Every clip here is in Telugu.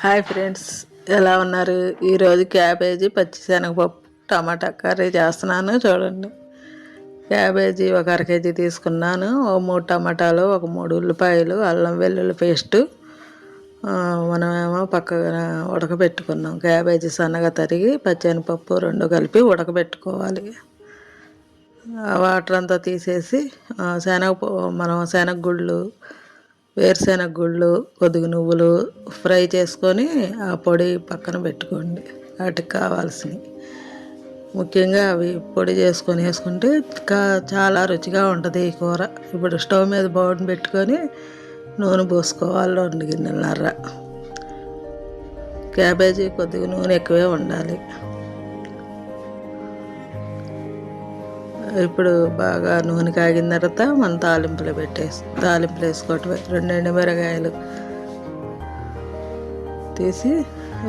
హాయ్ ఫ్రెండ్స్, ఎలా ఉన్నారు? ఈరోజు క్యాబేజీ పచ్చిశనగపప్పు టమాటా కర్రీ చేస్తున్నాను. చూడండి, క్యాబేజీ ఒక అర కేజీ తీసుకున్నాను. ఒక 3 టమాటాలు, ఒక 3 ఉల్లిపాయలు, అల్లం వెల్లుల్లి పేస్టు మనమేమో పక్కన ఉడకబెట్టుకున్నాం. క్యాబేజీ సన్నగా తరిగి పచ్చెనపప్పు 2 కలిపి ఉడకబెట్టుకోవాలి. వాటర్ అంతా తీసేసి శనగగుళ్ళు, వేరుశెనగ గుళ్ళు, కొద్దిగా నువ్వులు ఫ్రై చేసుకొని ఆ పొడి పక్కన పెట్టుకోండి. వాటికి కావాల్సినవి ముఖ్యంగా అవి పొడి చేసుకొని వేసుకుంటే చాలా రుచిగా ఉంటుంది ఈ కూర. ఇప్పుడు స్టవ్ మీద బౌల్ పెట్టుకొని నూనె పోసుకోవాలి. 2 గిన్నెలన్నర. క్యాబేజీ కొద్దిగా నూనె ఎక్కువే ఉండాలి. ఇప్పుడు బాగా నూనె కాగిన తర్వాత మనం తాలింపులు వేసుకోవటమే. 2 ఎండుమిరకాయలు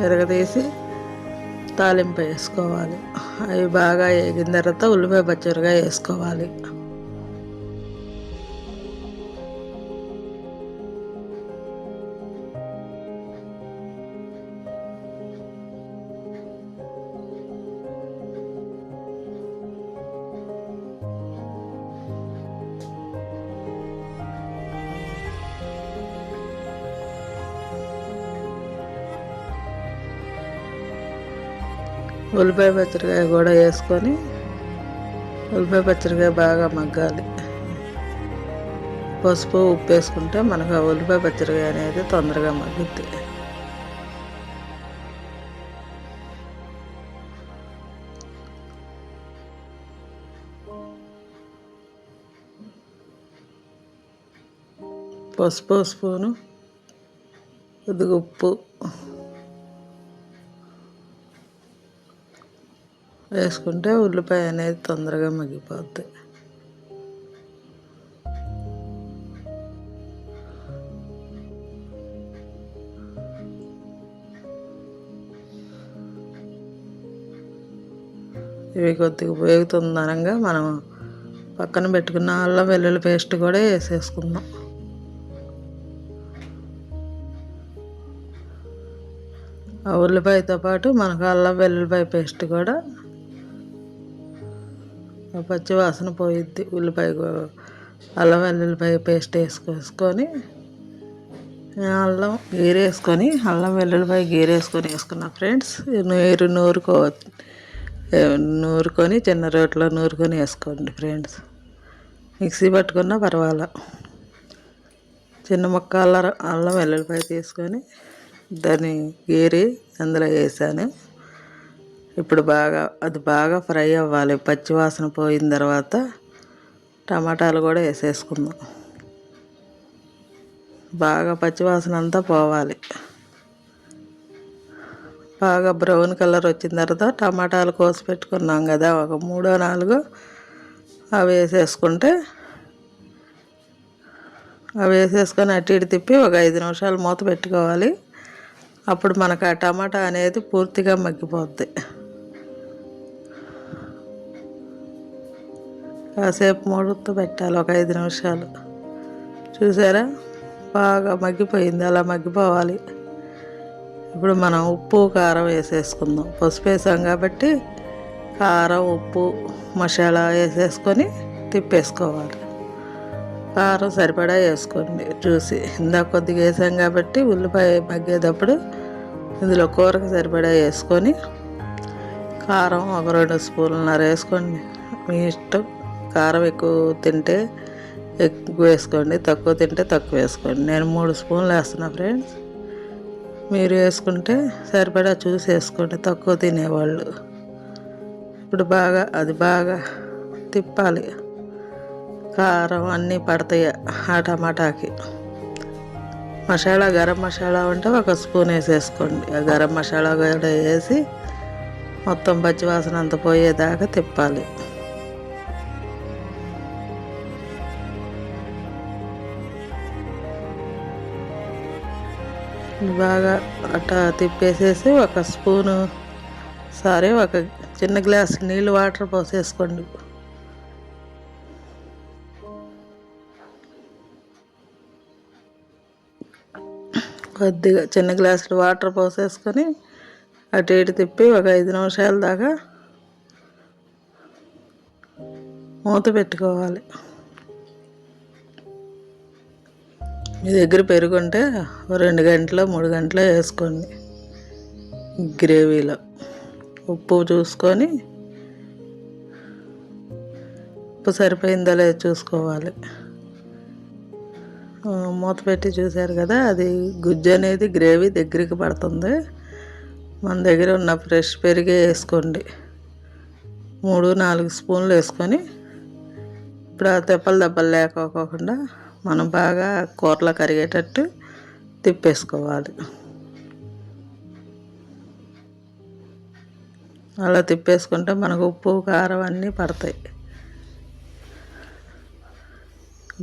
ఎరగదీసి తాలింపు వేసుకోవాలి. అవి బాగా వేగిన తర్వాత ఉల్లిపాయ పచ్చిమిరకాయ వేసుకోవాలి. ఉల్లిపాయ పచ్చిమిరకాయ కూడా వేసుకొని ఉల్లిపాయ పచ్చిమిరకాయ బాగా మగ్గాలి. పసుపు, ఉప్పు వేసుకుంటే మనకు ఆ ఉల్లిపాయ పచ్చిమిరకాయ అనేది తొందరగా మగ్గుద్ది. పసుపు స్పూను, కొద్దిగా ఉప్పు వేసుకుంటే ఉల్లిపాయ అనేది తొందరగా మగ్గిపోద్ది. ఇవి కొద్దిగా వేగుతుందనగా మనం పక్కన పెట్టుకున్న అల్లం వెల్లుల్లి పేస్ట్ కూడా వేసేసుకుందాం. ఆ ఉల్లిపాయతో పాటు మనకు అల్లం వెల్లుల్లిపాయ పేస్ట్ కూడా పచ్చి వాసన పోయిద్ది. అల్లం వెల్లుల్లిపాయ పేస్ట్ వేసుకొని అల్లం వెల్లుల్లిపాయ గీరేసుకొని వేసుకున్నా ఫ్రెండ్స్. నూరుకొని చిన్న రోట్లో నూరుకొని వేసుకోండి ఫ్రెండ్స్. మిక్సీ పట్టుకున్నా పర్వాలా. చిన్న ముక్క అల్లం వెల్లుల్లిపాయ తీసుకొని దాన్ని గీరి అందులో వేసాను. ఇప్పుడు అది బాగా ఫ్రై అవ్వాలి. పచ్చివాసన పోయిన తర్వాత టమాటాలు కూడా వేసేసుకుందాం. బాగా పచ్చివాసన అంతా పోవాలి. బాగా బ్రౌన్ కలర్ వచ్చిన తర్వాత టమాటాలు కోసి పెట్టుకున్నాం కదా, ఒక 3-4 అవి వేసేసుకొని అటు ఇటు తిప్పి ఒక 5 నిమిషాలు మూత పెట్టుకోవాలి. అప్పుడు మనకు ఆ టమాటా అనేది పూర్తిగా మగ్గిపోద్ది. కాసేపు మూత పెట్టాలి, ఒక 5 నిమిషాలు. చూసారా, బాగా మగ్గిపోయింది. అలా మగ్గిపోవాలి. ఇప్పుడు మనం ఉప్పు, కారం వేసేసుకుందాం. పసుపు వేసాం కాబట్టి కారం, ఉప్పు, మసాలా వేసేసుకొని తిప్పేసుకోవాలి. కారం సరిపడా వేసుకోండి చూసి. ఇందాక కొద్దిగా వేసాం కాబట్టి ఉల్లిపాయ మగ్గేటప్పుడు ఇందులో కూరకు సరిపడా వేసుకొని కారం ఒక 2 స్పూన్లన్నర వేసుకోండి. మీ ఇష్టం. కారం ఎక్కువ తింటే ఎక్కువ వేసుకోండి, తక్కువ తింటే తక్కువ వేసుకోండి. నేను 3 స్పూన్లు వేస్తున్నా ఫ్రెండ్స్. మీరు వేసుకుంటే సరిపడా చూసి వేసుకోండి, తక్కువ తినేవాళ్ళు. ఇప్పుడు అది బాగా తిప్పాలి. కారం అన్నీ పడతాయి ఆ టమాటాకి. గరం మసాలా ఉంటే 1 స్పూన్ వేసేసుకోండి. ఆ గరం మసాలా కూడా వేసి మొత్తం పచ్చివాసన అంతా పోయేదాకా తిప్పాలి. బాగా అట్టా తిప్పేసేసి ఒక చిన్న గ్లాస్ నీళ్ళు వాటర్ పోసేసుకోండి. కొద్దిగా చిన్న గ్లాసులు వాటర్ పోసేసుకొని అటు ఇటు తిప్పి ఒక 5 నిమిషాల దాకా మూత పెట్టుకోవాలి. మీ దగ్గర పెరుగు ఉంటే 2 గంటలో 3 గంటలో వేసుకోండి. గ్రేవీలో ఉప్పు చూసుకొని ఉప్పు సరిపోయిందో లేదో చూసుకోవాలి. మూత పెట్టి చూశారు కదా, అది గుజ్జు అనేది గ్రేవీ దగ్గరికి పడుతుంది. మన దగ్గర ఉన్న ఫ్రెష్ పెరిగే వేసుకోండి. 3-4 స్పూన్లు వేసుకొని ఇప్పుడు ఆ తెప్పలు దెబ్బలు లేకోకుండా మనం బాగా కూరలో కరిగేటట్టు తిప్పేసుకోవాలి. అలా తిప్పేసుకుంటే మనకు ఉప్పు కారం అన్నీ పడతాయి.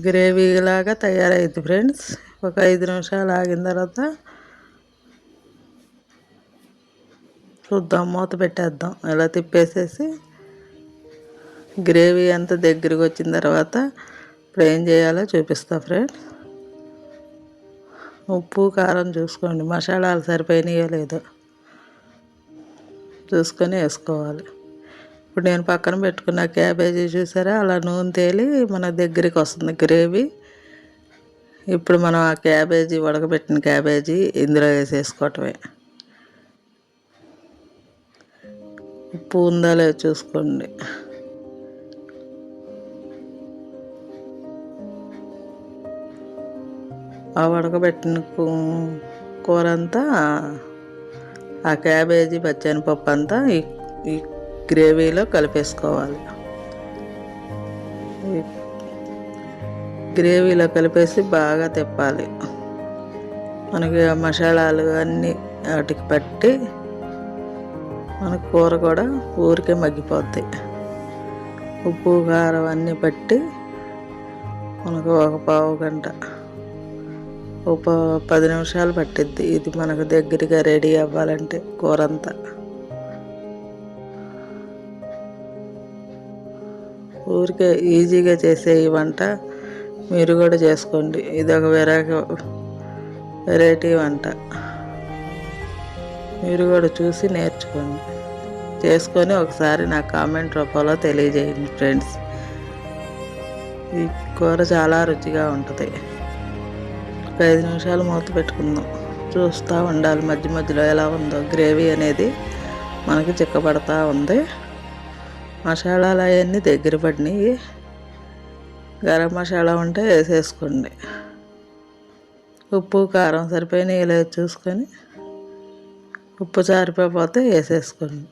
గ్రేవీలాగా తయారైంది ఫ్రెండ్స్. ఒక 5 నిమిషాలు ఆగిన తర్వాత చూద్దాం, మూత పెట్టేద్దాం. ఇలా తిప్పేసేసి గ్రేవీ అంతా దగ్గరికి వచ్చిన తర్వాత ఇప్పుడు ఏం చేయాలో చూపిస్తా ఫ్రెండ్స్. ఉప్పు కారం చూసుకోండి, మసాలాలు సరిపోయినాయో లేదో చూసుకొని వేసుకోవాలి. ఇప్పుడు నేను పక్కన పెట్టుకున్న క్యాబేజీ చూసారా, అలా నూనె తేలి మన దగ్గరికి వస్తుంది గ్రేవీ. ఇప్పుడు మనం ఆ క్యాబేజీ, ఉడకబెట్టిన క్యాబేజీ ఇందులో వేసేసుకోవటమే. ఉప్పు ఉందా లేదో చూసుకోండి. ఆ ఉడకబెట్టిన కూర అంతా, ఆ క్యాబేజీ పచ్చెనపప్పు అంతా ఈ గ్రేవీలో కలిపేసుకోవాలి. గ్రేవీలో కలిపేసి బాగా తిప్పాలి. మనకి మసాలాలు అన్నీ వాటికి పట్టి మన కూర కూడా ఊరికే మగ్గిపోద్ది. ఉప్పు కారం అన్నీ పట్టి మనకు ఒక పావు గంట, ఒక 10 నిమిషాలు పట్టిద్ది ఇది మనకు దగ్గరగా రెడీ అవ్వాలంటే కూర అంతా. ఊరికే ఈజీగా చేసే ఈ వంట మీరు కూడా చేసుకోండి. ఇది ఒక వెరైటీ వంట. మీరు కూడా చూసి నేర్చుకోండి, చేసుకొని ఒకసారి నా కామెంట్ రూపంలో తెలియజేయండి ఫ్రెండ్స్. ఈ కూర చాలా రుచిగా ఉంటుంది. 5 నిమిషాలు మూత పెట్టుకుందాం. చూస్తూ ఉండాలి మధ్య మధ్యలో ఎలా ఉందో. గ్రేవీ అనేది మనకి చిక్కబడతా ఉంది. మసాలాలు అవన్నీ దగ్గర పడినాయి. గరం మసాలా ఉంటే వేసేసుకోండి. ఉప్పు కారం సరిపోయినాయి లేదు చూసుకొని, ఉప్పు సరిపోతే వేసేసుకోండి.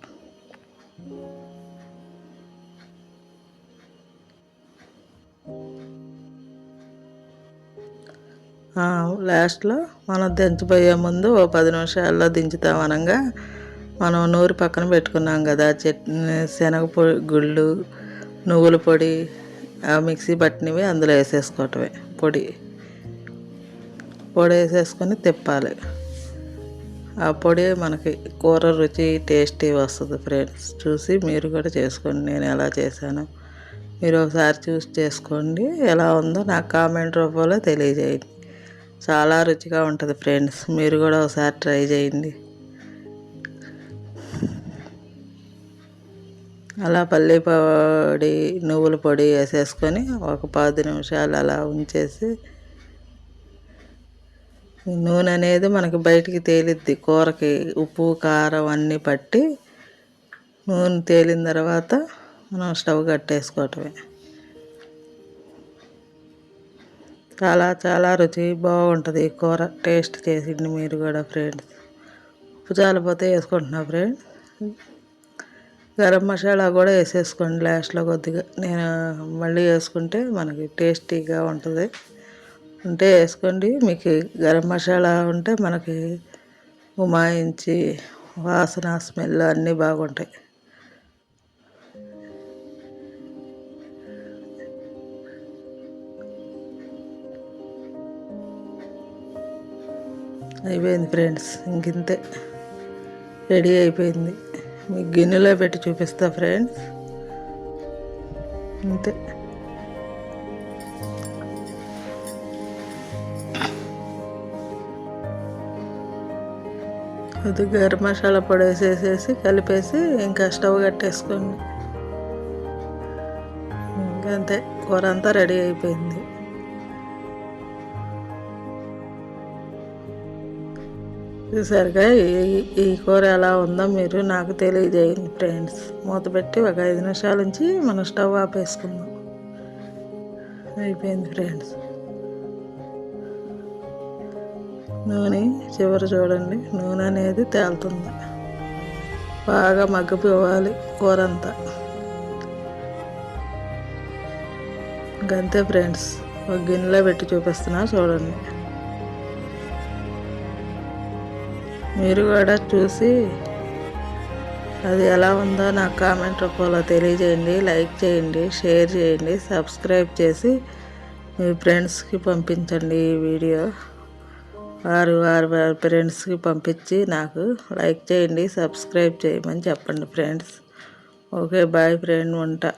లాస్ట్లో మనం దించబోయే ముందు ఓ 10 నిమిషాల్లో దించుతాం అనగా మనం నూరి పక్కన పెట్టుకున్నాం కదా శనగ గుళ్ళు, నువ్వుల పొడి, ఆ మిక్సీ పట్టినవి అందులో వేసేసుకోవటమే. పొడి వేసేసుకొని తిప్పాలి. ఆ పొడి మనకి కూర రుచి టేస్టీ వస్తుంది ఫ్రెండ్స్. చూసి మీరు కూడా చేసుకోండి. నేను ఎలా చేశాను మీరు ఒకసారి చూసి చేసుకోండి. ఎలా ఉందో నాకు కామెంట్ రూపంలో తెలియజేయండి. చాలా రుచిగా ఉంటుంది ఫ్రెండ్స్. మీరు కూడా ఒకసారి ట్రై చేయండి. అలా పల్లి పొడి, నువ్వుల పొడి వేసేసుకొని ఒక 10 నిమిషాలు అలా ఉంచేసి, నూనె అనేది మనకి బయటికి తేలిద్ది. కూరకి ఉప్పు కారం అన్నీ పట్టి నూనె తేలిన తర్వాత మనం స్టవ్ కట్టేసుకోవటమే. చాలా చాలా రుచి బాగుంటుంది ఈ కూర. టేస్ట్ చేసింది మీరు కూడా ఫ్రెండ్స్. ఉప్పు చాలిపోతే వేసుకుంటున్నా ఫ్రెండ్స్. గరం మసాలా కూడా వేసేసుకోండి లాస్ట్లో కొద్దిగా. నేను మళ్ళీ వేసుకుంటే మనకి టేస్టీగా ఉంటుంది. ఉంటే వేసుకోండి. మీకు గరం మసాలా ఉంటే మనకి ఉమాయించి వాసన, స్మెల్ అన్నీ బాగుంటాయి. అయిపోయింది ఫ్రెండ్స్. ఇంకింతే, రెడీ అయిపోయింది. మీకు గిన్నెలో పెట్టి చూపిస్తా ఫ్రెండ్స్. అంతే. ఇది గరం మసాలా పొడి వేసేసేసి కలిపేసి ఇంకా స్టవ్ కట్టేసుకోండి. ఇంకంతే, కూర అంతా రెడీ అయిపోయింది. చూసారుగా ఈ కూర ఎలా ఉందో మీరు నాకు తెలియజేయండి ఫ్రెండ్స్. మూత పెట్టి ఒక 5 నిమిషాల నుంచి మనం స్టవ్ ఆపేసుకుందాం. అయిపోయింది ఫ్రెండ్స్. నూనె చివరి చూడండి, నూనె అనేది తేలుతుంది. బాగా మగ్గిపోవాలి కూర అంతా. ఇంకంతే ఫ్రెండ్స్, ఒక గిన్నెలో పెట్టి చూపిస్తున్నా చూడండి. మీరు కూడా చూసి అది ఎలా ఉందో నాకు కామెంట్ రూపంలో తెలియజేయండి. లైక్ చేయండి, షేర్ చేయండి, సబ్స్క్రైబ్ చేసి మీ ఫ్రెండ్స్కి పంపించండి. ఈ వీడియో వారి ఫ్రెండ్స్కి పంపించి నాకు లైక్ చేయండి, సబ్స్క్రైబ్ చేయమని చెప్పండి ఫ్రెండ్స్. ఓకే, బాయ్ ఫ్రెండ్, ఉంటా.